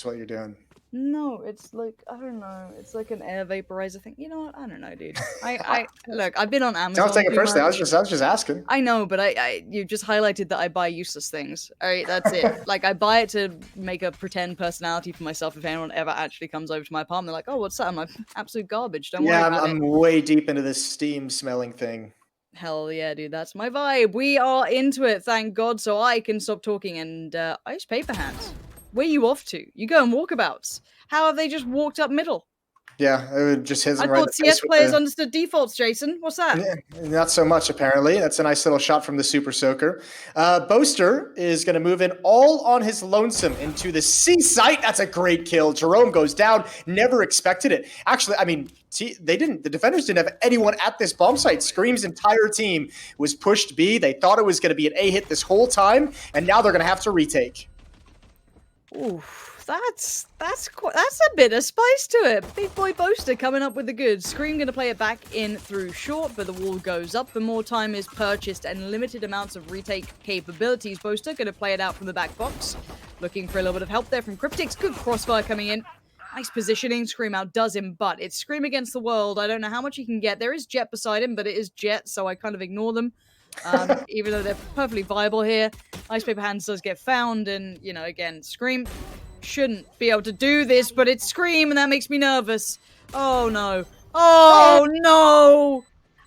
That's what you're doing. No, it's like, I don't know. It's like an air vaporizer thing. You know what? I don't know, dude. I look, I've been on Don't Amazon take it too personally. much. I was just asking. I know, but you just highlighted that I buy useless things. All right, that's it. Like, I buy it to make a pretend personality for myself if anyone ever actually comes over to my apartment. They're like, oh, what's that? I'm like, absolute garbage. Don't worry Yeah, about it. I'm way deep into this steam smelling thing. Hell yeah, dude. That's my vibe. We are into it, thank God, so I can stop talking. And Ice Paper Hands, where you off to? You go on walkabouts. How have they just walked up middle? Yeah, it just hits I him right in thought the face CS with players the. understood defaults, Jason. What's that? Not so much, apparently. That's a nice little shot from the Super Soaker. Boaster is going to move in all on his lonesome into the C site. That's a great kill. Jerome goes down. Never expected it. Actually, I mean, they didn't. The defenders didn't have anyone at this bomb site. ScreaM's entire team was pushed B. They thought it was going to be an A hit this whole time, and now they're going to have to retake. Ooh, that's a bit of spice to it. Big boy Boaster coming up with the goods. ScreaM gonna play it back in through short, but the wall goes up. The more time is purchased and limited amounts of retake capabilities. Boaster gonna play it out from the back box. Looking for a little bit of help there from Kryptix. Good crossfire coming in. Nice positioning. ScreaM outdoes him, but it's ScreaM against the world. I don't know how much he can get. There is Jet beside him, but it is Jet, so I kind of ignore them. Even though they're perfectly viable here. Ice Paper Hands does get found, and, you know, again, ScreaM shouldn't be able to do this, but it's ScreaM, and that makes me nervous. Oh, no. Oh, no!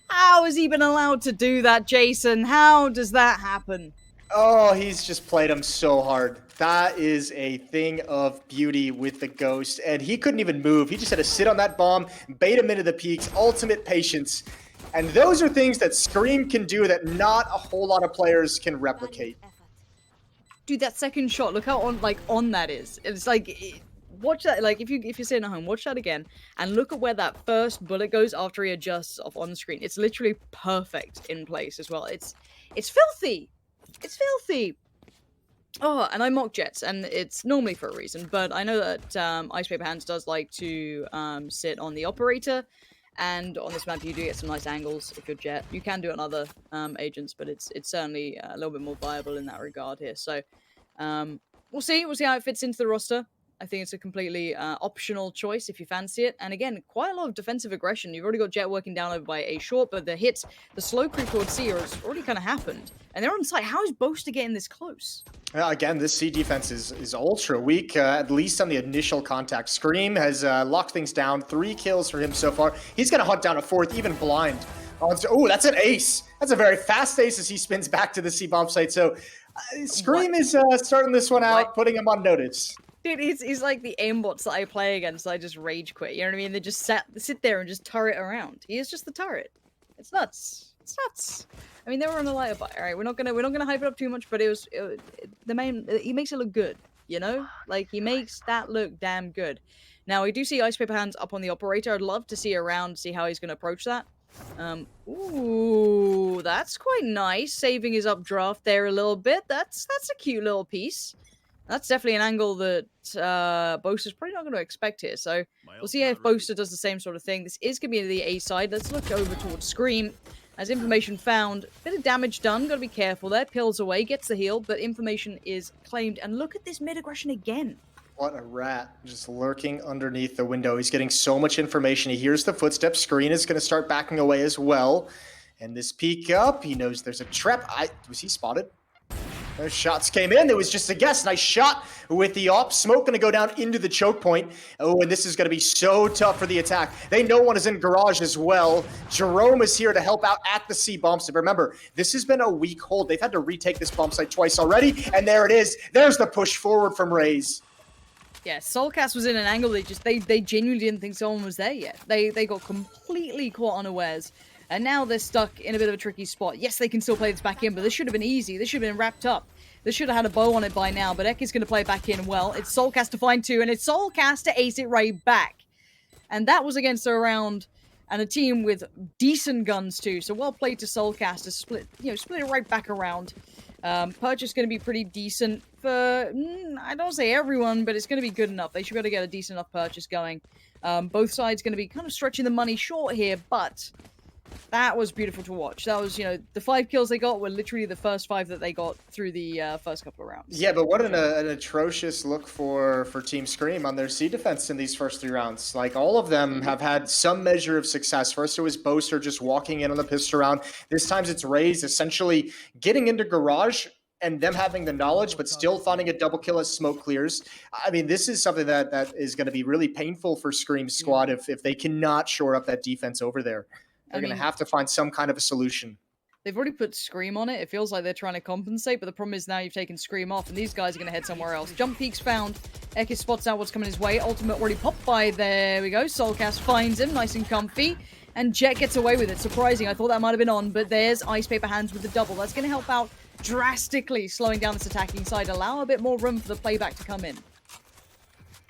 How is he been allowed to do that, Jason? How does that happen? Oh, he's just played him so hard. That is a thing of beauty with the Ghost, and he couldn't even move. He just had to sit on that bomb, bait him into the peaks, ultimate patience. And those are things that ScreaM can do that not a whole lot of players can replicate. Dude, that second shot, look how on that is. It's like, watch that, like, if you're sitting at home, watch that again, and look at where that first bullet goes after he adjusts off on screen. It's literally perfect in place as well. It's filthy. It's filthy. Oh, and I mock Jets, and it's normally for a reason, but I know that Ice Paper Hands does like to sit on the operator, and on this map you do get some nice angles if you're Jet. You can do it on other agents, but it's certainly a little bit more viable in that regard here. So we'll see how it fits into the roster. I think it's a completely optional choice if you fancy it. And again, quite a lot of defensive aggression. You've already got Jet working down over by A short, but the hits, the slow creep towards C has already kind of happened. And they're on site. How is Boaster getting this close? Again, this C defense is ultra weak, at least on the initial contact. ScreaM has locked things down. 3 kills for him so far. He's going to hunt down a 4th, even blind. Oh, that's an ace. That's a very fast ace as he spins back to the C bomb site. So ScreaM is starting this one out, putting him on notice. Dude, he's like the aimbots that I play against. I just rage quit. You know what I mean? They just sit there and just turret around. He is just the turret. It's nuts. It's nuts. I mean, they were on the lighter buy. All right, we're not gonna hype it up too much, but he makes it look good. You know, like he makes that look damn good. Now we do see Ice Paper Hands up on the operator. I'd love to see around, see how he's gonna approach that. Ooh, that's quite nice. Saving his updraft there a little bit. That's a cute little piece. That's definitely an angle that Boaster's probably not going to expect here. So we'll see if Boaster does the same sort of thing. This is going to be the A side. Let's look over towards ScreaM. As information found, bit of damage done. Got to be careful there. Pills away, gets the heal, but information is claimed. And look at this mid aggression again. What a rat, just lurking underneath the window. He's getting so much information. He hears the footsteps. Screen is going to start backing away as well. And this peek up, he knows there's a trap. Was he spotted? Those shots came in. It was just a guess. Nice shot with the op. Smoke going to go down into the choke point. Oh, and this is going to be so tough for the attack. They know one is in garage as well. Jerome is here to help out at the C bomb site. Remember, this has been a weak hold. They've had to retake this bomb site twice already. And there it is. There's the push forward from Raze. Yeah, soulcas was in an angle. They genuinely didn't think someone was there yet. They got completely caught unawares. And now they're stuck in a bit of a tricky spot. Yes, they can still play this back in, but this should have been easy. This should have been wrapped up. This should have had a bow on it by now, but Ek is going to play it back in well. It's soulcas to find 2, and it's soulcas to ace it right back. And that was against a round and a team with decent guns too. So well played to soulcas to split it right back around. Purchase going to be pretty decent for, I don't say everyone, but it's going to be good enough. They should be able to get a decent enough purchase going. Both sides going to be kind of stretching the money short here, but That was beautiful to watch. That was, you know, the 5 kills they got were literally the first 5 that they got through the first couple of rounds. Yeah, but what an atrocious look for Team ScreaM on their C defense in these first 3 rounds. Like, all of them have had some measure of success. First, it was Boaster just walking in on the pistol round. This time it's Raze essentially getting into Garage and them having the knowledge, but still finding a double kill as smoke clears. I mean, this is something that is going to be really painful for ScreaM's squad if they cannot shore up that defense over there. They're going to have to find some kind of a solution. They've already put ScreaM on it. It feels like they're trying to compensate, but the problem is now you've taken ScreaM off, and these guys are going to head somewhere else. Jump peaks found. Ekis spots out what's coming his way. Ultimate already popped by. There we go. Soulcas finds him, nice and comfy. And Jet gets away with it. Surprising. I thought that might have been on, but there's Ice Paper Hands with the double. That's going to help out drastically, slowing down this attacking side. Allow a bit more room for the playback to come in.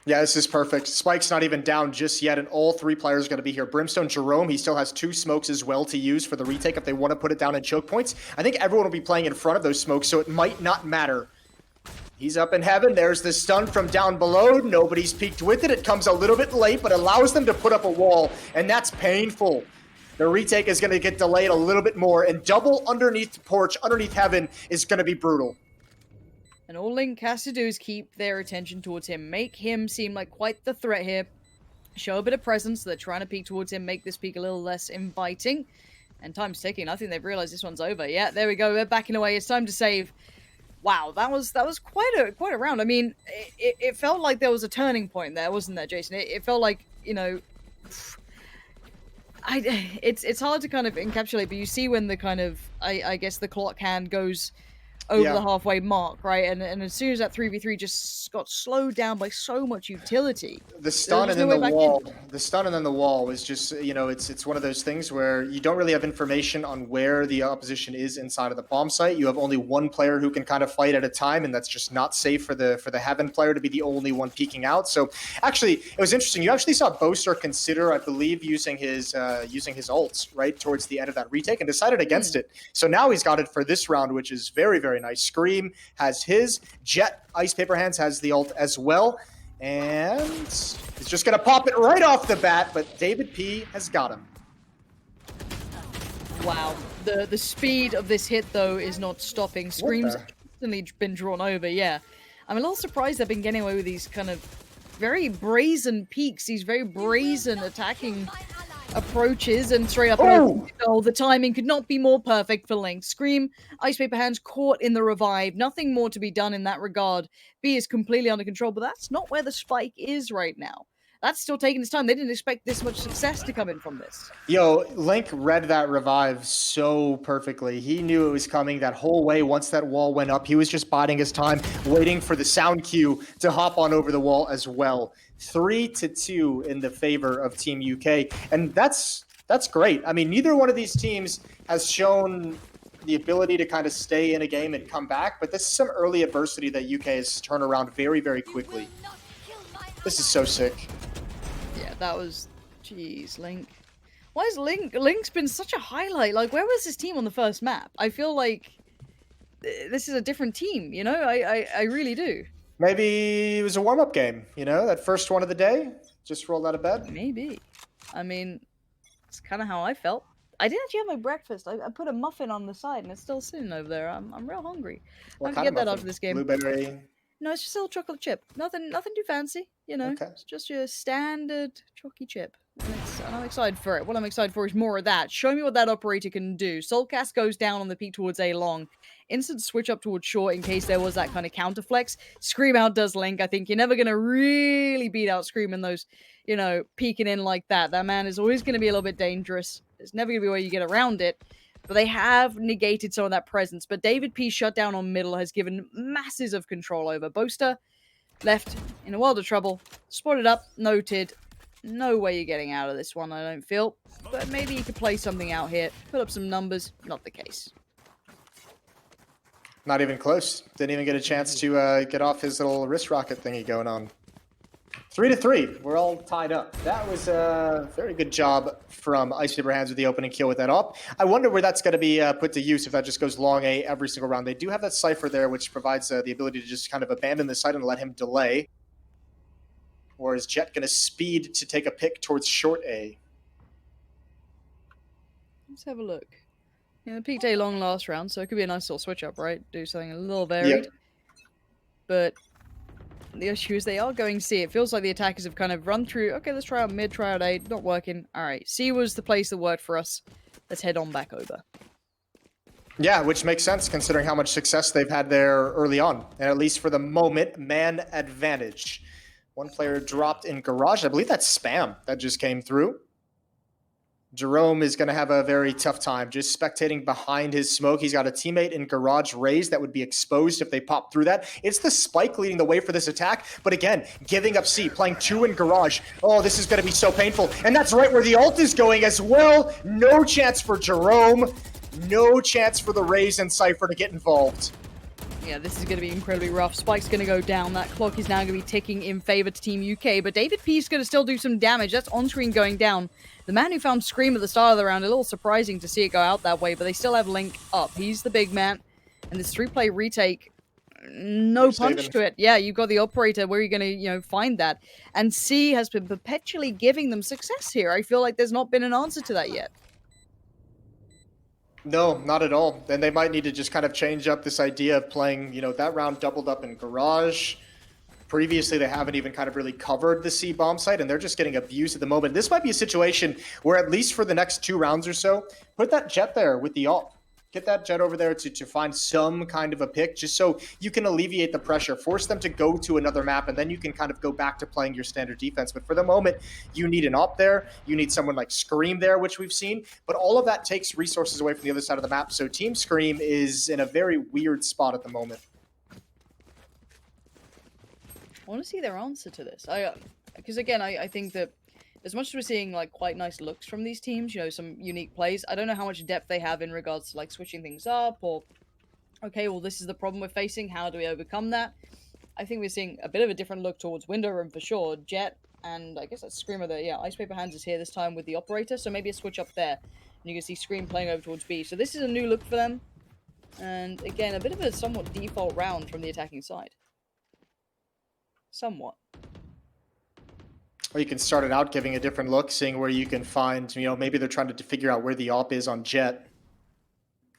Yeah, this is perfect. Spike's not even down just yet, and all 3 players are going to be here. Brimstone, Jerome, he still has 2 smokes as well to use for the retake if they want to put it down in choke points. I think everyone will be playing in front of those smokes, so it might not matter. He's up in heaven. There's the stun from down below. Nobody's peeked with it. It comes a little bit late, but allows them to put up a wall, and that's painful. The retake is going to get delayed a little bit more, and double underneath porch, underneath heaven, is going to be brutal. And all Link has to do is keep their attention towards him. Make him seem like quite the threat here. Show a bit of presence. So they're trying to peek towards him. Make this peek a little less inviting. And time's ticking. I think they've realized this one's over. Yeah, there we go. They're backing away. It's time to save. Wow, that was quite a round. I mean, it felt like there was a turning point there, wasn't there, Jason? It felt like, you know... It's hard to kind of encapsulate, but you see when the kind of, I guess the clock hand goes over the halfway mark, right? And as soon as that 3v3 just got slowed down by so much utility. The stun and then the wall. The stun and then the wall is just, you know, it's one of those things where you don't really have information on where the opposition is inside of the bomb site. You have only one player who can kind of fight at a time, and that's just not safe for the Heaven player to be the only one peeking out. So actually, it was interesting. You actually saw Boaster consider, I believe, using his ults right towards the end of that retake and decided against it. So now he's got it for this round, which is very, very nice. ScreaM has his. Jet, Ice Paper Hands, has the ult as well. And he's just going to pop it right off the bat, but davidp has got him. Wow. The speed of this hit, though, is not stopping. ScreaM's instantly been drawn over, yeah. I'm a little surprised they've been getting away with these kind of very brazen peaks, these very brazen attacking approaches, and straight up the timing could not be more perfect for Link. ScreaM, Ice Paper Hands caught in the revive. Nothing more to be done in that regard. B is completely under control, but that's not where the spike is right now. That's still taking its time. They didn't expect this much success to come in from this. Yo, Link read that revive so perfectly. He knew it was coming that whole way. Once that wall went up, he was just biding his time, waiting for the sound cue to hop on over the wall as well. 3-2 in the favor of Team UK. And that's great. I mean, neither one of these teams has shown the ability to kind of stay in a game and come back, but this is some early adversity that UK has turned around very, very quickly. This is so sick. Yeah, that was... Jeez, Link. Why is Link's been such a highlight? Like, where was his team on the first map? I feel like this is a different team, you know? I really do. Maybe it was a warm-up game, you know? That first one of the day? Just rolled out of bed? Maybe. I mean, it's kind of how I felt. I didn't actually have my breakfast. I put a muffin on the side, and it's still sitting over there. I'm real hungry. I have to get that after this game. Blueberry? No, it's just a little chocolate chip. Nothing too fancy, you know. Okay. It's just your standard chalky chip. And I'm excited for it. What I'm excited for is more of that. Show me what that operator can do. Soulcas goes down on the peak towards A long. Instant switch up towards short in case there was that kind of counter flex. ScreaM outdoes Link. I think you're never going to really beat out ScreaM in those, you know, peeking in like that. That man is always going to be a little bit dangerous. There's never going to be a way you get around it. But they have negated some of that presence. But davidp shut down on middle has given masses of control over. Boaster left in a world of trouble. Spotted up, noted. No way you're getting out of this one, I don't feel. But maybe you could play something out here. Put up some numbers. Not the case. Not even close. Didn't even get a chance to get off his little wrist rocket thingy going on. 3-3. We're all tied up. That was a very good job from Ice Paper Hands with the opening kill with that op. I wonder where that's going to be put to use if that just goes long A every single round. They do have that Cypher there, which provides the ability to just kind of abandon the site and let him delay. Or is Jet going to speed to take a pick towards short A? Let's have a look. Yeah, the peak day long last round, so it could be a nice little switch up, right? Do something a little varied. Yep. But the issue is they are going C. It feels like the attackers have kind of run through, okay, let's try out mid, try out A, not working. Alright, C was the place that worked for us. Let's head on back over. Yeah, which makes sense considering how much success they've had there early on. And at least for the moment, man advantage. One player dropped in garage. I believe that's Spam that just came through. Jerome is going to have a very tough time just spectating behind his smoke. He's got a teammate in garage raised that would be exposed if they pop through that. It's the spike leading the way for this attack. But again, giving up C, playing 2 in garage. Oh, this is going to be so painful. And that's right where the ult is going as well. No chance for Jerome. No chance for the Raze and Cypher to get involved. Yeah, this is going to be incredibly rough. Spike's going to go down. That clock is now going to be ticking in favor to Team UK. But davidp is going to still do some damage. That's on-screen going down. The man who found ScreaM at the start of the round, a little surprising to see it go out that way, but they still have Link up. He's the big man. And this 3-play retake, no punch to it. Yeah, you've got the operator. Where are you going to, find that? And C has been perpetually giving them success here. I feel like there's not been an answer to that yet. No, not at all. Then they might need to just kind of change up this idea of playing, that round doubled up in garage. Previously, they haven't even kind of really covered the C bomb site, and they're just getting abused at the moment. This might be a situation where, at least for the next 2 rounds or so, put that jet there with the ult. Get that jet over there to find some kind of a pick, just so you can alleviate the pressure. Force them to go to another map, and then you can kind of go back to playing your standard defense. But for the moment, you need an op there. You need someone like ScreaM there, which we've seen. But all of that takes resources away from the other side of the map. So Team ScreaM is in a very weird spot at the moment. I want to see their answer to this. Because again, I think that as much as we're seeing like quite nice looks from these teams, some unique plays, I don't know how much depth they have in regards to like switching things up or, okay, well, this is the problem we're facing. How do we overcome that? I think we're seeing a bit of a different look towards window room for sure. Jet and I guess that's ScreaM there. Yeah, Ice Paper Hands is here this time with the operator, so maybe a switch up there. And you can see ScreaM playing over towards B. So this is a new look for them. And again, a bit of a somewhat default round from the attacking side. Somewhat. Or you can start it out giving a different look, seeing where you can find, maybe they're trying to figure out where the op is on Jet.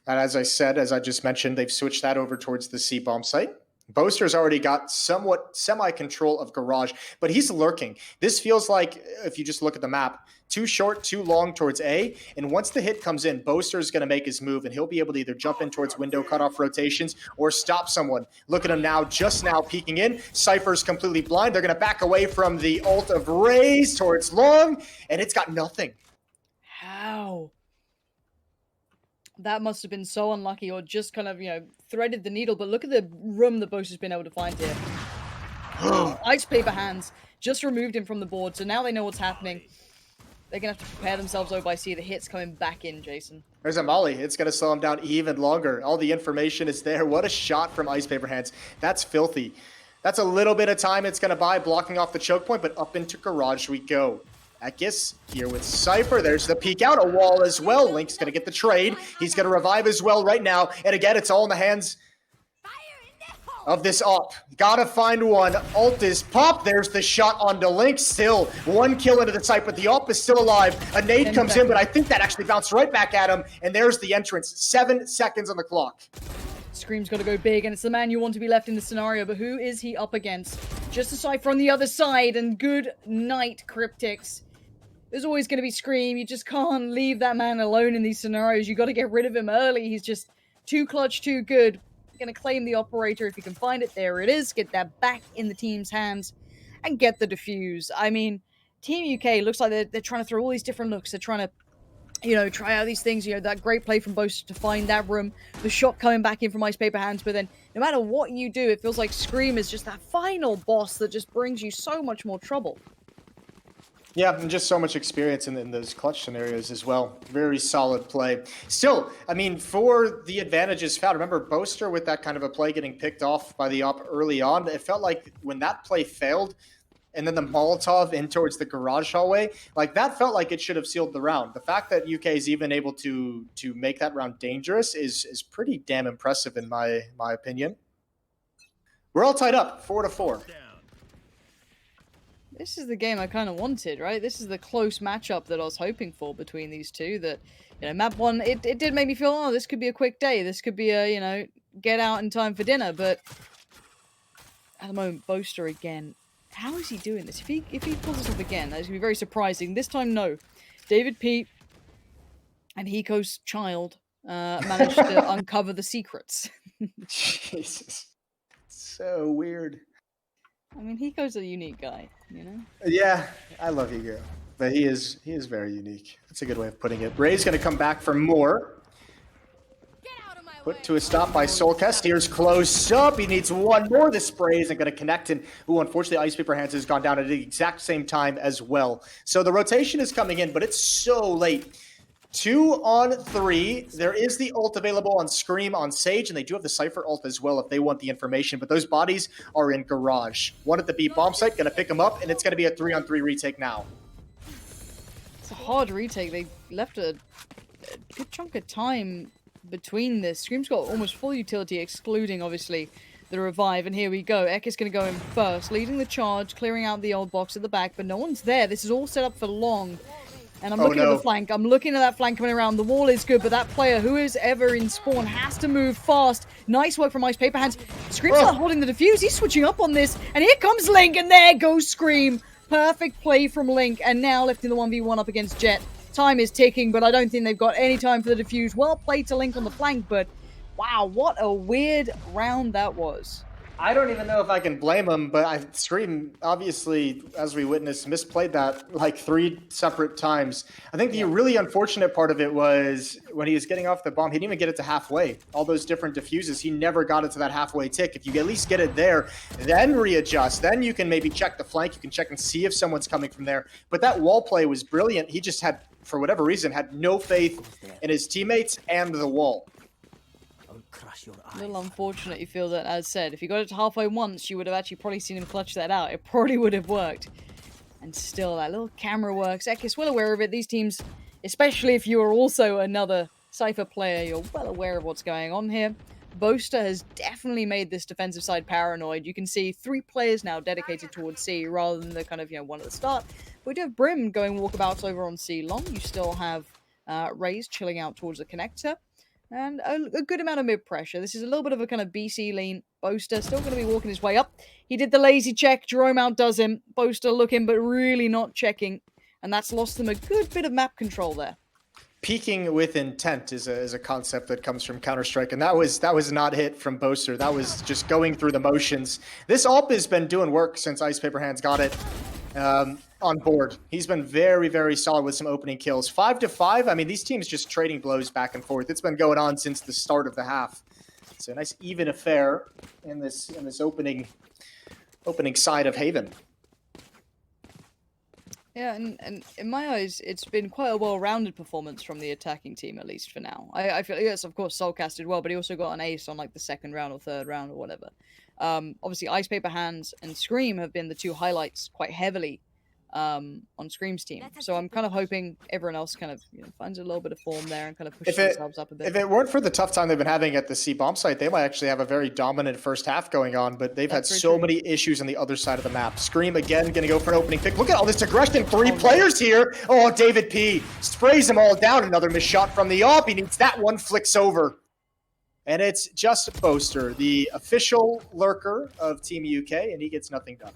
And as I just mentioned, they've switched that over towards the C bomb site. Boaster's already got somewhat semi-control of garage, but he's lurking. This feels like, if you just look at the map, too short, too long towards A, and once the hit comes in, Boaster's going to make his move, and he'll be able to either jump in towards window cutoff rotations or stop someone. Look at him now, just now peeking in. Cypher's completely blind. They're going to back away from the ult of Raze towards long, and it's got nothing. How? That must have been so unlucky, or just kind of, threaded the needle. But look at the room that Boaster's been able to find here. Ice Paper Hands just removed him from the board, so now they know what's happening. They're going to have to prepare themselves over by C. The hit's coming back in, Jason. There's a molly. It's going to slow him down even longer. All the information is there. What a shot from Ice Paper Hands. That's filthy. That's a little bit of time it's going to buy, blocking off the choke point, but up into garage we go. Ekis here with Cypher. There's the peek out, a wall as well. Link's going to get the trade. He's going to revive as well right now. And again, it's all in the hands of this op. Gotta find one. Ult is pop. There's the shot onto Link. Still 1 kill into the site, but the op is still alive. A nade comes in, but I think that actually bounced right back at him. And there's the entrance. 7 seconds on the clock. ScreaM's got to go big, and it's the man you want to be left in the scenario, but who is he up against? Just a Cypher on the other side, and good night, Kryptix. There's always going to be ScreaM. You just can't leave that man alone in these scenarios. You got to get rid of him early. He's just too clutch, too good. Going to claim the operator if you can find it. There it is. Get that back in the team's hands and get the defuse. I mean, Team UK looks like they're trying to throw all these different looks. They're trying to, try out these things. That great play from Boaster to find that room. The shot coming back in from Ice Paper Hands. But then no matter what you do, it feels like ScreaM is just that final boss that just brings you so much more trouble. Yeah, and just so much experience in those clutch scenarios as well. Very solid play. Still, I mean, for the advantages found, remember Boaster with that kind of a play getting picked off by the op early on, it felt like when that play failed, and then the Molotov in towards the garage hallway, like that felt like it should have sealed the round. The fact that UK is even able to make that round dangerous is pretty damn impressive in my opinion. We're all tied up, 4-4. This is the game I kind of wanted, right? This is the close matchup that I was hoping for between these two. That, you know, map one, it did make me feel, oh, this could be a quick day. This could be a, you know, get out in time for dinner. But at the moment, Boaster again. How is he doing this? If he pulls this off again, that's gonna be very surprising. This time, no. davidp and Hiko's child managed to uncover the secrets. Jesus, so weird. I mean, Hiko's a unique guy, you know? Yeah, I love Ego, but he is very unique. That's a good way of putting it. Ray's going to come back for more. Put to a stop by soulcas. Steers close up. He needs one more. The spray isn't going to connect. And, ooh, unfortunately, Ice Paper Hands has gone down at the exact same time as well. So the rotation is coming in, but it's so late. 2 on 3. There is the ult available on ScreaM on Sage, and they do have the Cypher ult as well if they want the information. But those bodies are in Garage. One at the B bomb site, going to pick them up, and it's going to be a 3-on-3 retake now. It's a hard retake. They left a good chunk of time between this. ScreaM's got almost full utility, excluding, obviously, the revive. And here we go. Ek is going to go in first, leading the charge, clearing out the old box at the back, but no one's there. This is all set up for long. And I'm looking at the flank. I'm looking at that flank coming around. The wall is good, but that player, who is ever in spawn, has to move fast. Nice work from Ice Paper Hands. ScreaM's not holding the defuse. He's switching up on this. And here comes Link, and there goes ScreaM. Perfect play from Link, and now lifting the 1v1 up against Jet. Time is ticking, but I don't think they've got any time for the defuse. Well played to Link on the flank, but wow, what a weird round that was. I don't even know if I can blame him, but ScreaM, obviously, as we witnessed, misplayed that like 3 separate times. I think the really unfortunate part of it was when he was getting off the bomb, he didn't even get it to halfway. All those different diffuses, he never got it to that halfway tick. If you at least get it there, then readjust. Then you can maybe check the flank. You can check and see if someone's coming from there. But that wall play was brilliant. He just had, for whatever reason, had no faith in his teammates and the wall. A little unfortunate, you feel that, as said. If you got it to halfway once, you would have actually probably seen him clutch that out. It probably would have worked. And still, that little camera works. Ek is well aware of it. These teams, especially if you are also another Cypher player, you're well aware of what's going on here. Boaster has definitely made this defensive side paranoid. You can see 3 players now dedicated towards C rather than the kind of, you know, one at the start. But we do have Brim going walkabouts over on C long. You still have Raze chilling out towards the connector. And a good amount of mid-pressure. This is a little bit of a kind of BC lean. Boaster still going to be walking his way up. He did the lazy check. JEROME outdoes him. Boaster looking, but really not checking. And that's lost them a good bit of map control there. Peeking with intent is a concept that comes from Counter-Strike, and that was not hit from Boaster. That was just going through the motions. This AWP has been doing work since Ice Paper Hands got it on board. He's been very, very solid with some opening kills. 5-5. I mean, these teams just trading blows back and forth. It's been going on since the start of the half. So a nice even affair in this opening side of Haven. Yeah, and in my eyes, it's been quite a well-rounded performance from the attacking team, at least for now. I feel, yes, of course, soulcas did well, but he also got an ace on like the 2nd round or 3rd round or whatever. Obviously, Ice Paper Hands and ScreaM have been the 2 highlights quite heavily on ScreaM's team. So I'm kind of hoping everyone else kind of, you know, finds a little bit of form there and kind of pushes themselves up a bit. If it weren't for the tough time they've been having at the C bomb site, they might actually have a very dominant first half going on, but they've had so many issues on the other side of the map. ScreaM again going to go for an opening pick. Look at all this aggression. 3 players here. Oh, davidp sprays them all down. Another missed shot from the AWP. He needs that one, flicks over. And it's just Boaster, the official lurker of Team UK, and he gets nothing done.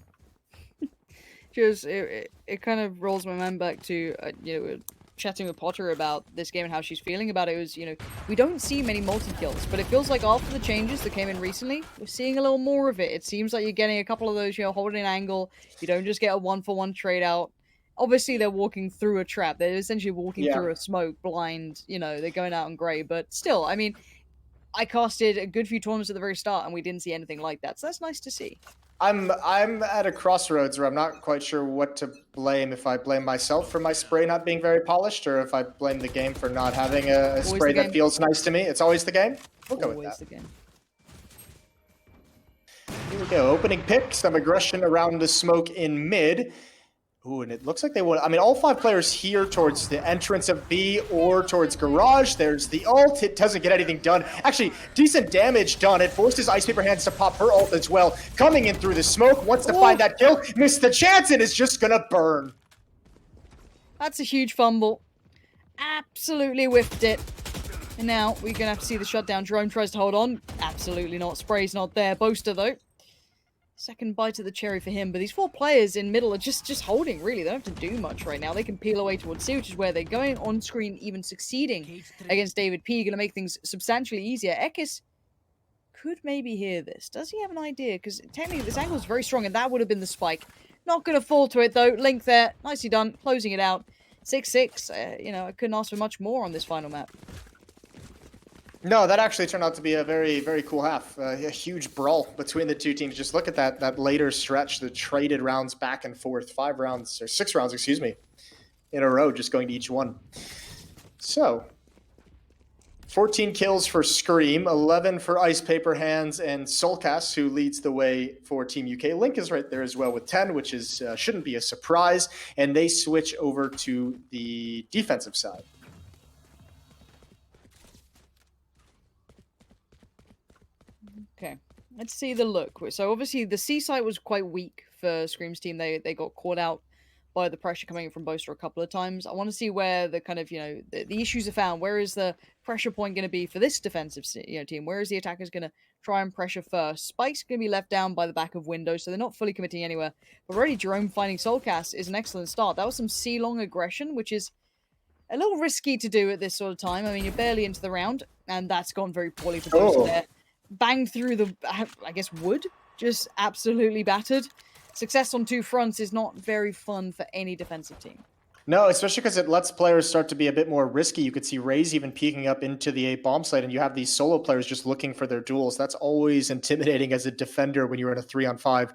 Just it kind of rolls my mind back to you know, chatting with Potter about this game and how she's feeling about it. It was, you know, we don't see many multi-kills, but it feels like after the changes that came in recently, we're seeing a little more of it. It seems like you're getting a couple of those, you know, holding an angle. You don't just get a 1-for-1 trade out. Obviously, they're walking through a trap. They're essentially walking through a smoke blind. You know, they're going out on grey, but still, I mean, I casted a good few tournaments at the very start, and we didn't see anything like that. So that's nice to see. I'm at a crossroads where I'm not quite sure what to blame. If I blame myself for my spray not being very polished, or if I blame the game for not having a spray that feels nice to me. It's always the game. We'll go with that. The game. Here we go. Opening pick. Some aggression around the smoke in mid. Ooh, and it looks like they want. I mean, all 5 players here towards the entrance of B or towards Garage. There's the ult. It doesn't get anything done. Actually, decent damage done. It forces Ice Paper Hands to pop her ult as well. Coming in through the smoke, wants to find that kill. Missed the chance and is just gonna burn. That's a huge fumble. Absolutely whiffed it. And now we're gonna have to see the shutdown. Jerome tries to hold on. Absolutely not. Spray's not there. Boaster though. Second bite of the cherry for him, but these 4 players in middle are just holding, really. They don't have to do much right now. They can peel away towards C, which is where they're going. On screen, even succeeding against davidp, gonna make things substantially easier. Ekis could maybe hear this. Does he have an idea? Because technically this angle is very strong, and that would have been the spike. Not gonna fall to it, though. Link there. Nicely done. Closing it out. 6-6. You know, I couldn't ask for much more on this final map. No, that actually turned out to be a very, very cool half. A huge brawl between the 2 teams. Just look at that later stretch, the traded rounds back and forth. 5 rounds, or 6 rounds, excuse me, in a row, just going to each one. So, 14 kills for ScreaM, 11 for Ice Paper Hands, and soulcas, who leads the way for Team UK. Link is right there as well with 10, which is shouldn't be a surprise. And they switch over to the defensive side. Okay, let's see the look. So obviously the C side was quite weak for ScreaM's team. They got caught out by the pressure coming in from Boaster a couple of times. I want to see where the kind of, you know, the issues are found. Where is the pressure point going to be for this defensive team? Where is the attackers going to try and pressure first? Spike's going to be left down by the back of windows, so they're not fully committing anywhere. But already Jerome finding soulcas is an excellent start. That was some C-long aggression, which is a little risky to do at this sort of time. I mean, you're barely into the round, and that's gone very poorly for Boaster there. Banged through the, I guess, wood. Just absolutely battered. Success on 2 fronts is not very fun for any defensive team. No, especially because it lets players start to be a bit more risky. You could see Raze even peeking up into the A bomb site, and you have these solo players just looking for their duels. That's always intimidating as a defender when you're in a 3-on-5.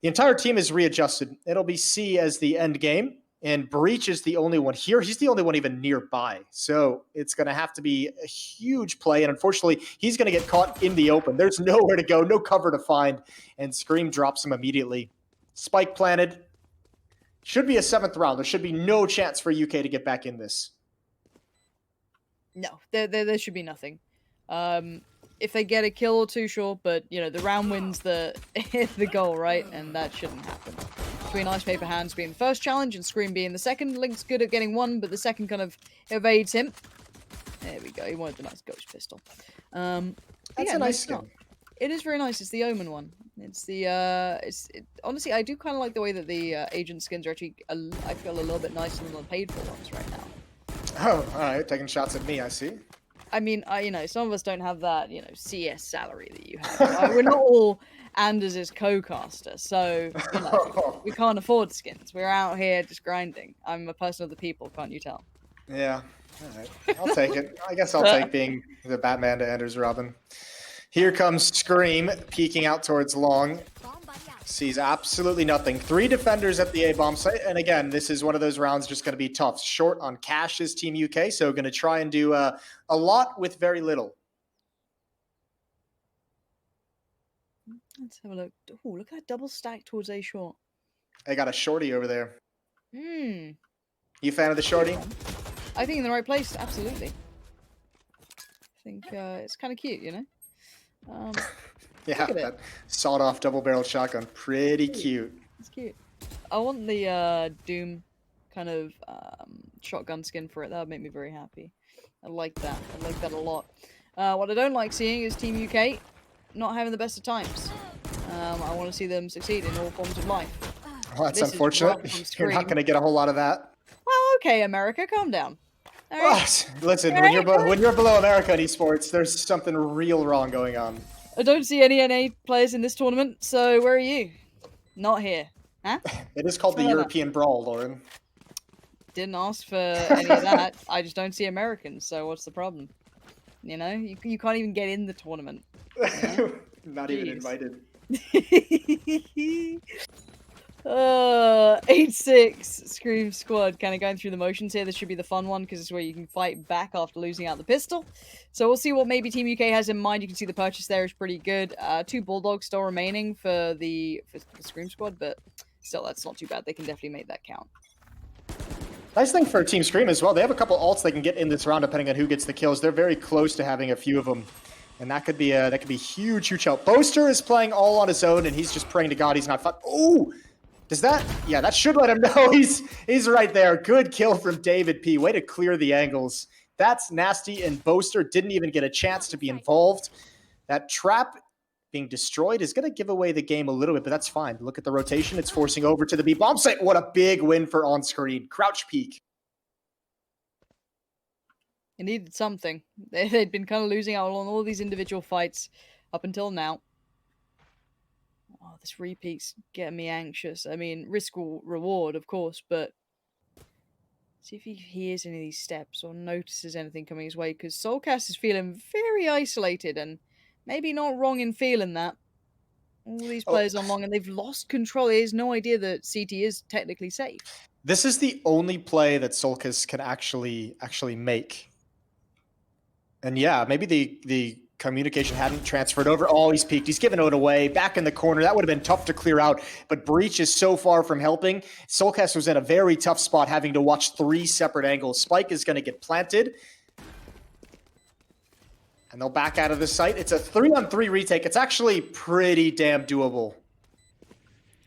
The entire team is readjusted. It'll be C as the end game. And Breach is the only one here. He's the only one even nearby. So it's going to have to be a huge play. And unfortunately, he's going to get caught in the open. There's nowhere to go, no cover to find. And ScreaM drops him immediately. Spike planted. Should be a 7th round. There should be no chance for UK to get back in this. No, there should be nothing. If they get a kill or 2, sure. But, you know, the round wins the goal, right? And that shouldn't happen. Between Ice Paper Hands being the first challenge and ScreaM being the second. Link's good at getting 1, but the second kind of evades him. There we go. He wanted the nice ghost pistol. That's a nice skin. It is very nice. It's the Omen one. It's the honestly, I do kind of like the way that the agent skins are actually. I feel a little bit nicer than the paid for ones right now. Oh, all right. Taking shots at me, I see. I mean, you know, some of us don't have that, you know, CS salary that you have. Right? We're not all Anders' co-caster, so, you know, we can't afford skins. We're out here just grinding. I'm a person of the people, can't you tell? Yeah, all right. I'll take it. I guess I'll take being the Batman to Anders Robin. Here comes ScreaM, peeking out towards long. Sees absolutely nothing. 3 defenders at the A-bomb site. And again, this is one of those rounds just going to be tough. Short on cash is Team UK, so going to try and do a lot with very little. Let's have a look. Oh, look at that double stack towards A short. I got a shorty over there. Hmm. You a fan of the shorty? I think in the right place, absolutely. I think it's kind of cute, you know? Yeah, that sawed-off double-barreled shotgun. Pretty cute. It's cute. I want the Doom kind of shotgun skin for it. That would make me very happy. I like that. I like that a lot. What I don't like seeing is Team UK not having the best of times. I want to see them succeed in all forms of life. Well, that's unfortunate. You're not going to get a whole lot of that. Well, okay, America, calm down. Right. Listen, when you're below America in esports, there's something real wrong going on. I don't see any NA players in this tournament, so where are you? Not here. Huh? It is called the European Brawl, Lauren. Didn't ask for any of that. I just don't see Americans, so what's the problem? You know, you can't even get in the tournament. You know? Not even invited. 8-6 ScreaM squad kind of going through the motions here. This should be the fun one because it's where you can fight back after losing out the pistol. So we'll see what maybe Team UK has in mind. You can see the purchase there is pretty good. 2 bulldogs still remaining for the ScreaM squad, but still, that's not too bad. They can definitely make that count. Nice thing for Team ScreaM as well. They have a couple ults they can get in this round depending on who gets the kills. They're very close to having a few of them. And that could be huge, huge help. Boaster is playing all on his own, and he's just praying to God he's not. Oh, does that? Yeah, that should let him know he's right there. Good kill from davidp. Way to clear the angles. That's nasty, and Boaster didn't even get a chance to be involved. That trap being destroyed is going to give away the game a little bit, but that's fine. Look at the rotation. It's forcing over to the B bomb site. What a big win for ONSCREEN. Crouch peek. It needed something. They'd been kind of losing out on all these individual fights up until now. Oh, this repeat's getting me anxious. I mean, risk or reward, of course, but see if he hears any of these steps or notices anything coming his way, because soulcas is feeling very isolated, and maybe not wrong in feeling that. All these players on long, and they've lost control. He has no idea that CT is technically safe. This is the only play that soulcas can actually make. And yeah, maybe the communication hadn't transferred over. Oh, he's peeked. He's given it away. Back in the corner. That would have been tough to clear out. But Breach is so far from helping. soulcas was in a very tough spot, having to watch 3 separate angles. Spike is going to get planted. And they'll back out of the site. It's a 3-on-3 retake. It's actually pretty damn doable.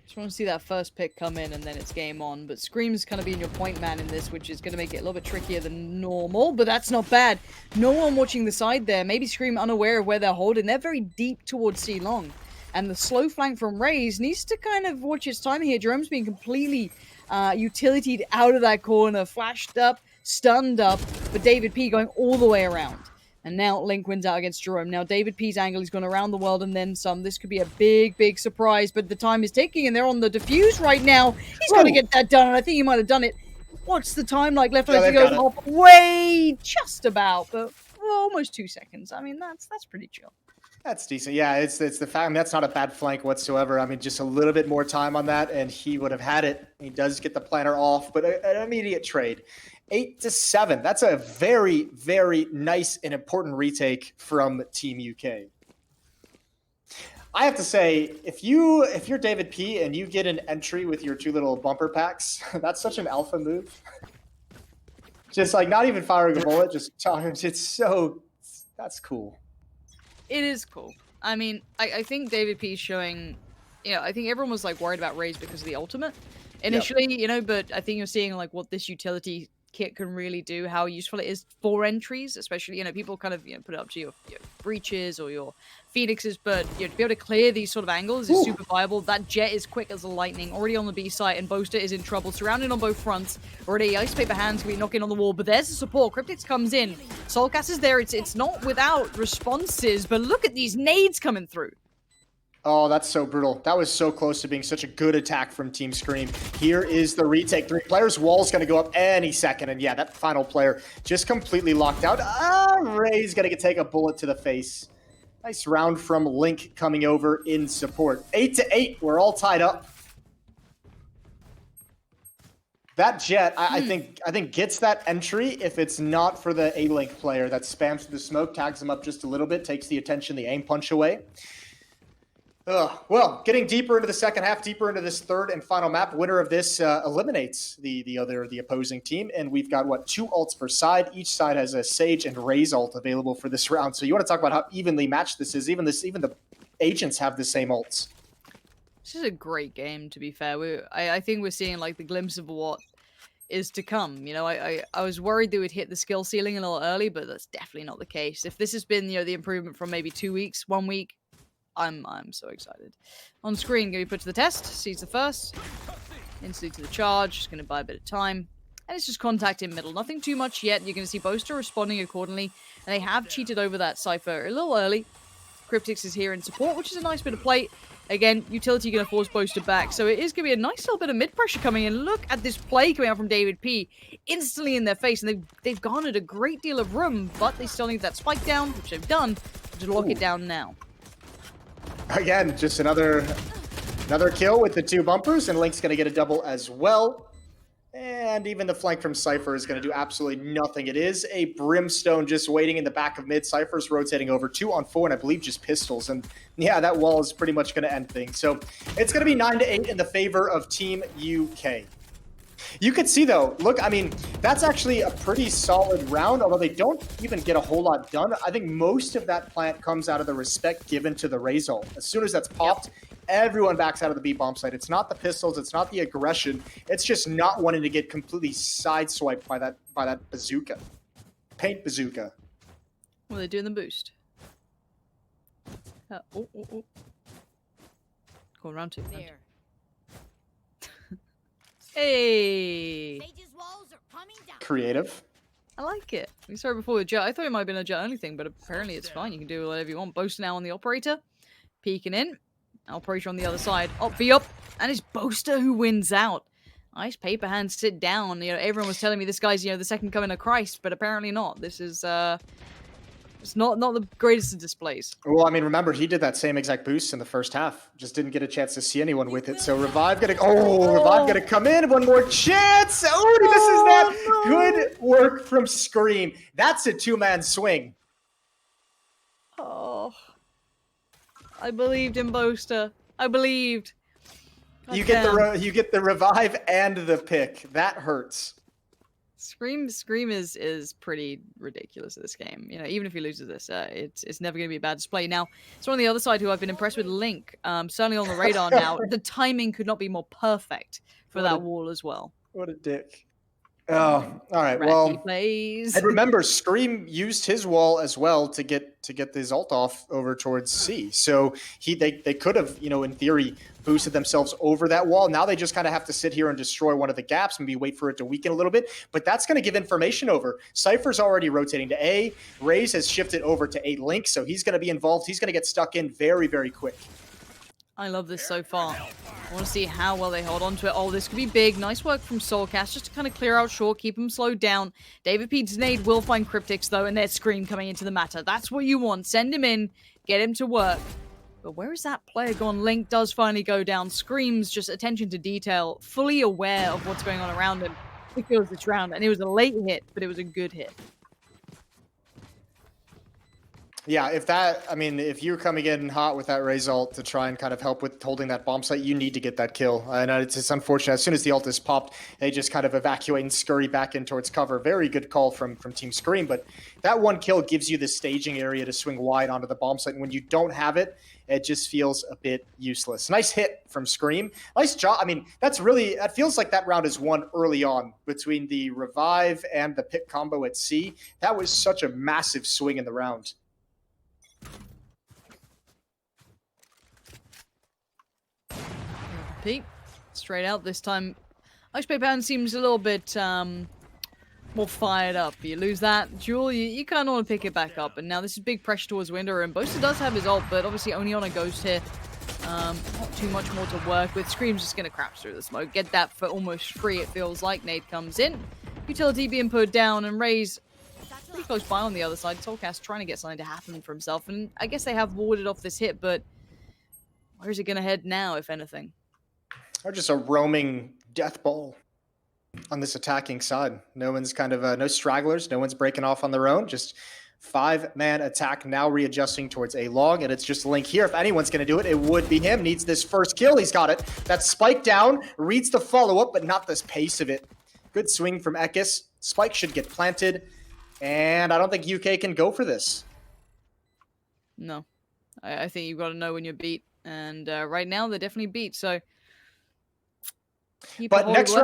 Just want to see that first pick come in, and then it's game on. But ScreaM's kind of being your point man in this, which is going to make it a little bit trickier than normal. But that's not bad. No one watching the side there. Maybe ScreaM unaware of where they're holding. They're very deep towards C long. And the slow flank from Raze needs to kind of watch its time here. Jerome's being completely utilitied out of that corner. Flashed up, stunned up. But davidp going all the way around. And now Link wins out against Jerome. Now davidp's angle has gone around the world and then some. This could be a big, big surprise, but the time is ticking and they're on the defuse right now. He's got to get that done, and I think he might have done it. What's the time like left to go? Halfway, just about, but almost 2 seconds. I mean, that's pretty chill. That's decent. Yeah, it's the fact that's not a bad flank whatsoever. I mean, just a little bit more time on that, and he would have had it. He does get the planner off, but an immediate trade. 8-7. That's a very, very nice and important retake from Team UK. I have to say, if you're davidp and you get an entry with your 2 little bumper packs, that's such an alpha move. Just like not even firing a bullet, just that's cool. It is cool. I mean, I think davidp is showing, I think everyone was like worried about Raze because of the ultimate initially, but I think you're seeing like what this utility kit can really do, how useful it is for entries, especially, people kind of put it up to your breaches or your phoenixes, but to be able to clear these sort of angles is super viable. That jet is quick as a lightning, already on the B site, and Boaster is in trouble, surrounded on both fronts. Already ice paper hands can be knocking on the wall, but there's the support. Kryptix comes in, soulcas is there. It's not without responses, but look at these nades coming through. Oh, that's so brutal. That was so close to being such a good attack from Team ScreaM. Here is the retake. 3 players. Wall's going to go up any second. And yeah, that final player just completely locked out. Ray's going to take a bullet to the face. Nice round from Link coming over in support. 8-8. We're all tied up. That jet, I think gets that entry if it's not for the A-Link player that spams through the smoke, tags him up just a little bit, takes the attention, the aim punch away. Well, getting deeper into the second half, deeper into this third and final map, winner of this eliminates the opposing team, and we've got 2 ults per side. Each side has a Sage and Raze ult available for this round. So you want to talk about how evenly matched this is? Even the agents have the same ults. This is a great game, to be fair. I think we're seeing like the glimpse of what is to come. I was worried they would hit the skill ceiling a little early, but that's definitely not the case. If this has been the improvement from maybe 2 weeks, 1 week, I'm so excited. ONSCREEN, gonna be put to the test. Sees the first. Instantly to the charge. Just gonna buy a bit of time. And it's just contact in middle. Nothing too much yet. You're gonna see Boaster responding accordingly. And they have cheated over that Cypher a little early. Kryptix is here in support, which is a nice bit of play. Again, utility gonna force Boaster back. So it is gonna be a nice little bit of mid pressure coming in. Look at this play coming out from davidp. Instantly in their face. And they've garnered a great deal of room. But they still need that spike down, which they've done. To lock it down now. Again, just another kill with the 2 bumpers, and Link's going to get a double as well. And even the flank from Cypher is going to do absolutely nothing. It is a Brimstone just waiting in the back of mid. Cypher's rotating over 2-on-4, and I believe just pistols. And yeah, that wall is pretty much going to end things. So it's going to be 9-8 in the favor of Team UK. You could see, though, look, I mean, that's actually a pretty solid round, although they don't even get a whole lot done. I think most of that plant comes out of the respect given to the Razor. As soon as that's popped, everyone backs out of the B bomb site. It's not the pistols, it's not the aggression, it's just not wanting to get completely sideswiped by that bazooka. Paint bazooka. What are they doing the boost? Going round two. There. Hey! Sage's walls are coming down. Creative. I like it. We saw it before with Jet. I thought it might have been a Jet only thing, but apparently it's fine. You can do whatever you want. Boaster now on the operator. Peeking in. Operator on the other side. Up V up. And it's Boaster who wins out. Nice paper hands sit down. You know, everyone was telling me this guy's, the second coming of Christ, but apparently not. This is it's not the greatest of displays. Well, I mean, remember, he did that same exact boost in the first half. Just didn't get a chance to see anyone with it. So Revive gonna come in. One more chance. Oh, he misses that. No. Good work from ScreaM. That's a two-man swing. Oh. I believed in Boaster. I believed. You get the Revive and the pick. That hurts. ScreaM is pretty ridiculous at this game. Even if he loses this, it's never going to be a bad display. Now, so on the other side, who I've been impressed with, Link, certainly on the radar now. The timing could not be more perfect for that wall as well. What a dick. Oh, all right. Well, plays. and remember, ScreaM used his wall as well to get his ult off over towards C. So they could have, in theory, boosted themselves over that wall. Now they just kind of have to sit here and destroy one of the gaps and wait for it to weaken a little bit. But that's going to give information over. Cypher's already rotating to A. Raze has shifted over to A Link, so he's going to be involved. He's going to get stuck in very, very quick. I love this so far. I want to see how well they hold on to it. Oh, this could be big. Nice work from soulcas just to kind of clear out short, keep them slowed down. davidp's nade will find Kryptix, though, and there's ScreaM coming into the matter. That's what you want. Send him in, get him to work. But where is that player gone? Link does finally go down. ScreaM's just attention to detail, fully aware of what's going on around him. He feels this round, and it was a late hit, but it was a good hit. Yeah, if you're coming in hot with that Raze ult to try and kind of help with holding that bomb site, you need to get that kill. And it's unfortunate. As soon as the ult is popped, they just kind of evacuate and scurry back in towards cover. Very good call from Team ScreaM, but that one kill gives you the staging area to swing wide onto the bomb site. And when you don't have it, it just feels a bit useless. Nice hit from ScreaM. Nice job. I mean, that feels like that round is won early on between the Revive and the pick combo at C. That was such a massive swing in the round. Pete, straight out this time. Ice Paper Hand seems a little bit more fired up. You lose that duel, you kind of want to pick it back up. And now this is big pressure towards Winder, and Boaster does have his ult, but obviously only on a ghost here. Not too much more to work with. ScreaM's just going to crouch through the smoke. Get that for almost free, it feels like. Nade comes in. Utility being put down, and Raze pretty close by on the other side. soulcas trying to get something to happen for himself, and I guess they have warded off this hit, but where's it going to head now, if anything? Or just a roaming death ball on this attacking side. No one's no stragglers. No one's breaking off on their own. Just 5-man attack now readjusting towards a long, and it's just Link here. If anyone's going to do it, it would be him. Needs this first kill. He's got it. That spike down. Reads the follow-up, but not this pace of it. Good swing from Ekis. Spike should get planted, and I don't think UK can go for this. No. I think you've got to know when you're beat, and right now they're definitely beat, so... But next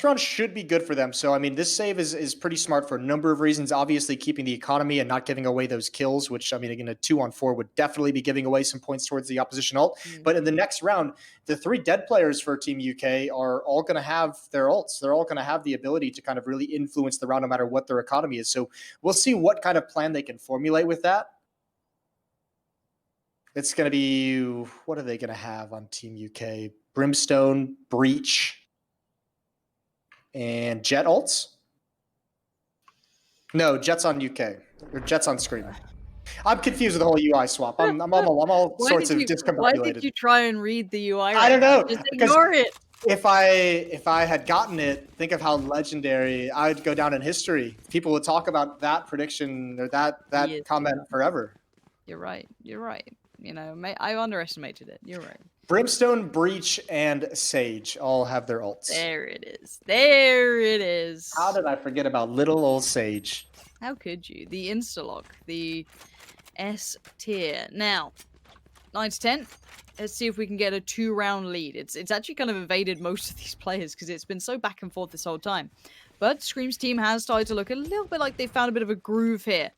round should be good for them. So, I mean, this save is pretty smart for a number of reasons. Obviously, keeping the economy and not giving away those kills, which, I mean, again, a 2-on-4 would definitely be giving away some points towards the opposition ult. But in the next round, the 3 dead players for Team UK are all going to have their ults. They're all going to have the ability to kind of really influence the round no matter what their economy is. So we'll see what kind of plan they can formulate with that. It's going to be, what are they going to have on Team UK? Brimstone, Breach, and Jet ults? No, Jet's on UK. Or Jet's on ScreaM. I'm confused with the whole UI swap. I'm all sorts of discombobulated. Why did you try and read the UI? I don't know. Just ignore it. If I had gotten it, think of how legendary I would go down in history. People would talk about that prediction or that Yes. comment forever. You're right. You're right. You know, I underestimated it. You're right. Brimstone, Breach, and Sage all have their ults. There it is. There it is. How did I forget about little old Sage? How could you? The Instalock, the S tier. Now, 9 to 10. Let's see if we can get a 2-round lead. It's actually kind of evaded most of these players because it's been so back and forth this whole time. But ScreaM's team has started to look a little bit like they found a bit of a groove here.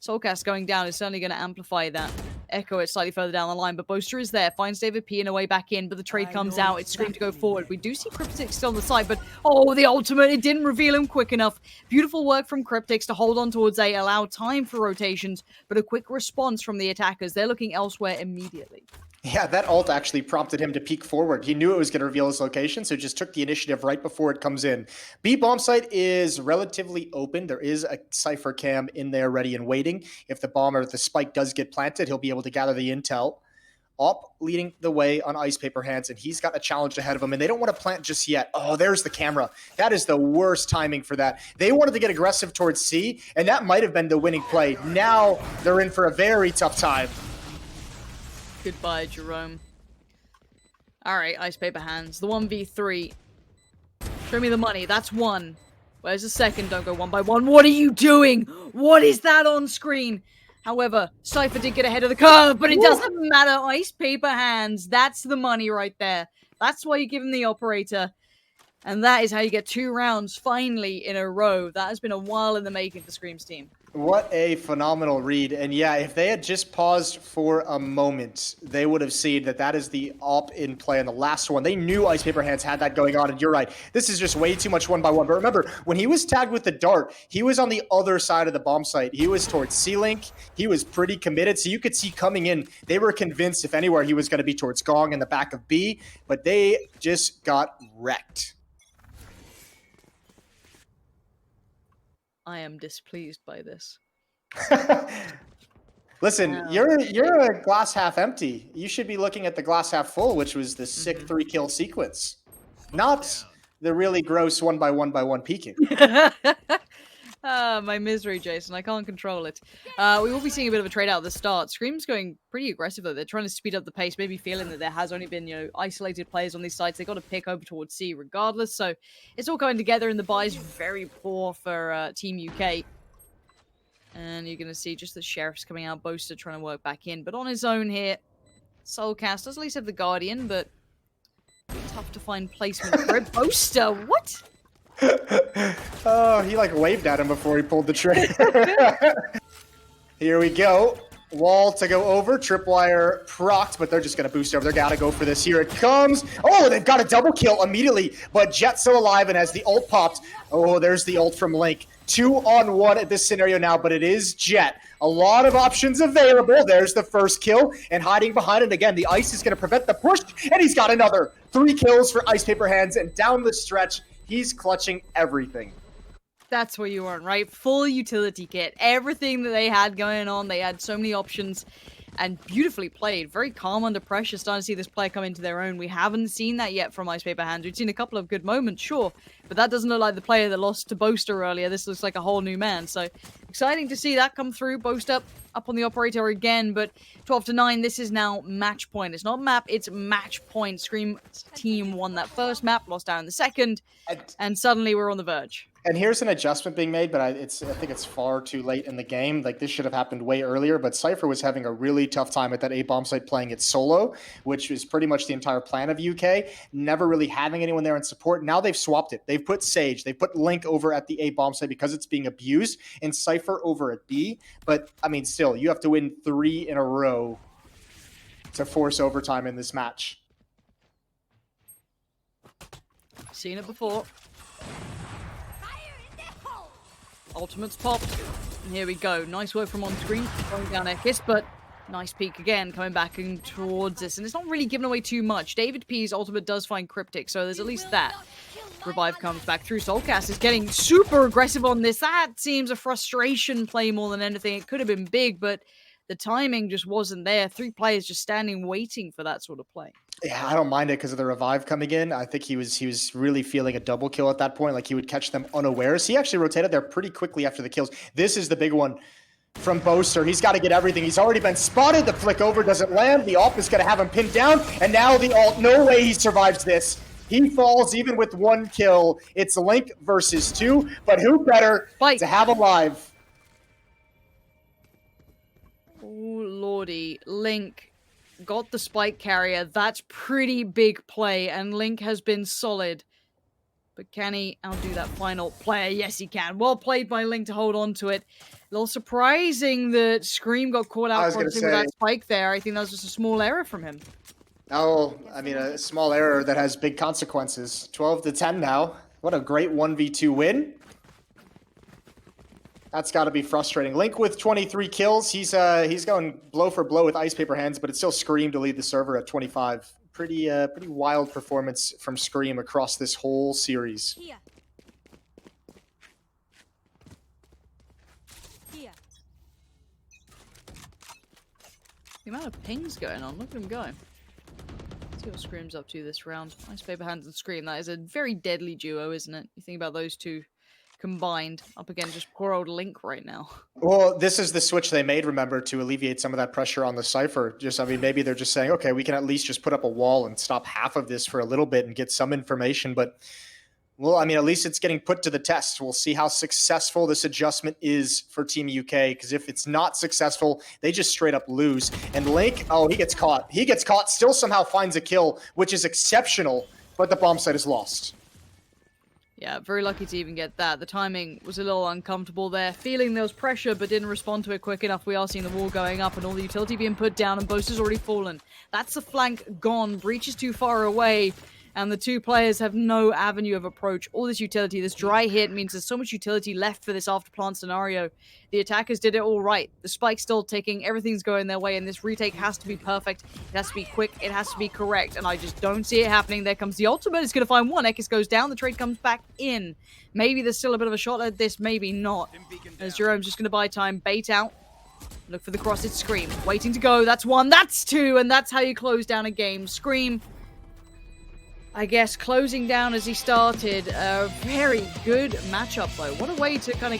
Soulcas going down is certainly going to amplify that. Echo it slightly further down the line, but Boaster is there, finds davidp and a way back in, but the trade comes out. It's ScreaM to go forward. We do see Kryptix still on the side, but oh, the ultimate, it didn't reveal him quick enough. Beautiful work from Kryptix to hold on towards A, allow time for rotations, but a quick response from the attackers. They're looking elsewhere immediately. Yeah, that ult actually prompted him to peek forward. He knew it was going to reveal his location, so just took the initiative right before it comes in. B bomb site is relatively open. There is a Cypher cam in there ready and waiting. If the bomb or the spike does get planted, he'll be able to gather the intel. Op leading the way on Ice Paper Hands, and he's got a challenge ahead of him, and they don't want to plant just yet. Oh, there's the camera. That is the worst timing for that. They wanted to get aggressive towards C, and that might have been the winning play. Now they're in for a very tough time. Goodbye, Jerome. Alright, Ice Paper Hands. The 1v3. Show me the money. That's one. Where's the second? Don't go one by one. What are you doing? What is that on screen? However, Cypher did get ahead of the curve, but it doesn't matter. Ice Paper Hands. That's the money right there. That's why you give him the operator. And that is how you get 2 rounds finally in a row. That has been a while in the making for ScreaM's team. What a phenomenal read. And yeah, if they had just paused for a moment, they would have seen that that is the op in play on the last one. They knew Ice Paper Hands had that going on, and you're right. This is just way too much 1-by-1. But remember, when he was tagged with the dart, he was on the other side of the bomb site. He was towards C-Link. He was pretty committed, so you could see coming in, they were convinced, if anywhere, he was going to be towards Gong in the back of B, but they just got wrecked. I am displeased by this. Listen, you're a glass half empty. You should be looking at the glass half full, which was the sick 3-kill sequence, not the really gross 1-by-1 peeking. My misery, Jason. I can't control it. We will be seeing a bit of a trade out at the start. ScreaM's going pretty aggressive, though. They're trying to speed up the pace, maybe feeling that there has only been, isolated players on these sides. They got to pick over towards C regardless. So it's all coming together, and the buys very poor for Team UK. And you're going to see just the Sheriffs coming out, Boaster trying to work back in. But on his own here, Soulcas does at least have the Guardian, but tough to find placement for it. Boaster, what? Oh, he waved at him before he pulled the trigger. Here we go. Wall to go over. Tripwire procced, but they're just going to boost over. They got to go for this. Here it comes. Oh, they've got a double kill immediately, but Jet's still alive, and as the ult popped, oh, there's the ult from Link. 2-on-1 at this scenario now, but it is Jet. A lot of options available. There's the first kill, and hiding behind it again. The ice is going to prevent the push, and he's got another. 3 kills for Ice Paper Hands, and down the stretch, he's clutching everything. That's what you want, right? Full utility kit. Everything that they had going on. They had so many options and beautifully played. Very calm under pressure. Starting to see this player come into their own. We haven't seen that yet from Ice Paper Hands. We've seen a couple of good moments, sure. But that doesn't look like the player that lost to Boaster earlier. This looks like a whole new man. So exciting to see that come through. Boaster up on the operator again. But 12-9, this is now match point. It's not map, it's match point. ScreaM's team won that first map, lost out in the second. And suddenly we're on the verge. And here's an adjustment being made, but I think it's far too late in the game. This should have happened way earlier, but Cypher was having a really tough time at that A bomb site playing it solo, which is pretty much the entire plan of UK, never really having anyone there in support. Now they've swapped it. They've put Sage, they put Link over at the A bomb site because it's being abused, and Cypher over at B. But, I mean, still, you have to win 3 in a row to force overtime in this match. Seen it before. Ultimate's popped. And here we go. Nice work from on screen. Going down Ekis, but nice peek again, coming back and towards this. And it's not really giving away too much. davidp's ultimate does find Kryptix, so there's at least that. Revive comes back through. Soulcas is getting super aggressive on this. That seems a frustration play more than anything. It could have been big, but the timing just wasn't there. 3 players just standing waiting for that sort of play. Yeah, I don't mind it because of the revive coming in. I think he was really feeling a double kill at that point. Like he would catch them unawares. He actually rotated there pretty quickly after the kills. This is the big one from Boaster. He's got to get everything. He's already been spotted. The flick over doesn't land. The ult is going to have him pinned down. And now the ult. No way he survives this. He falls even with 1 kill. It's Link versus 2. But who better to have alive? Oh, lordy. Link got the spike carrier. That's pretty big play, and Link has been solid. But can he outdo that final player? Yes, he can. Well played by Link to hold on to it. A little surprising that ScreaM got caught out with that spike there. I think that was just a small error from him. Oh, I mean, a small error that has big consequences. 12-10 now. What a great 1v2 win. That's got to be frustrating. Link with 23 kills. He's going blow for blow with Ice Paper Hands, but it's still ScreaM to lead the server at 25. Pretty wild performance from ScreaM across this whole series. Here. The amount of pings going on. Look at him go. Let's see what ScreaM's up to this round. Ice Paper Hands and ScreaM. That is a very deadly duo, isn't it? You think about those two combined up against just poor old Link right now. Well, this is the switch they made, remember, to alleviate some of that pressure on the Cypher. I mean, maybe they're just saying, okay, we can at least just put up a wall and stop half of this for a little bit and get some information. But, well, I mean, at least it's getting put to the test. We'll see how successful this adjustment is for Team UK, because if it's not successful, they just straight up lose. And Link, oh, he gets caught. He gets caught, still somehow finds a kill, which is exceptional, but the bomb site is lost. Yeah, very lucky to even get that. The timing was a little uncomfortable there. Feeling there was pressure, but didn't respond to it quick enough. We are seeing the wall going up and all the utility being put down, and Boaster's already fallen. That's the flank gone. Breach is too far away, and the 2 players have no avenue of approach. All this utility, this dry hit means there's so much utility left for this after plant scenario. The attackers did it all right. The spike's still ticking. Everything's going their way, and this retake has to be perfect. It has to be quick. It has to be correct, and I just don't see it happening. There comes the ultimate. It's going to find one. Ekis goes down. The trade comes back in. Maybe there's still a bit of a shot at this. Maybe not. As JEROME's just going to buy time. Bait out. Look for the cross. It's ScreaM. Waiting to go. That's 1. That's 2. And that's how you close down a game. ScreaM, I guess, closing down as he started. A very good matchup, though. What a way to kind of get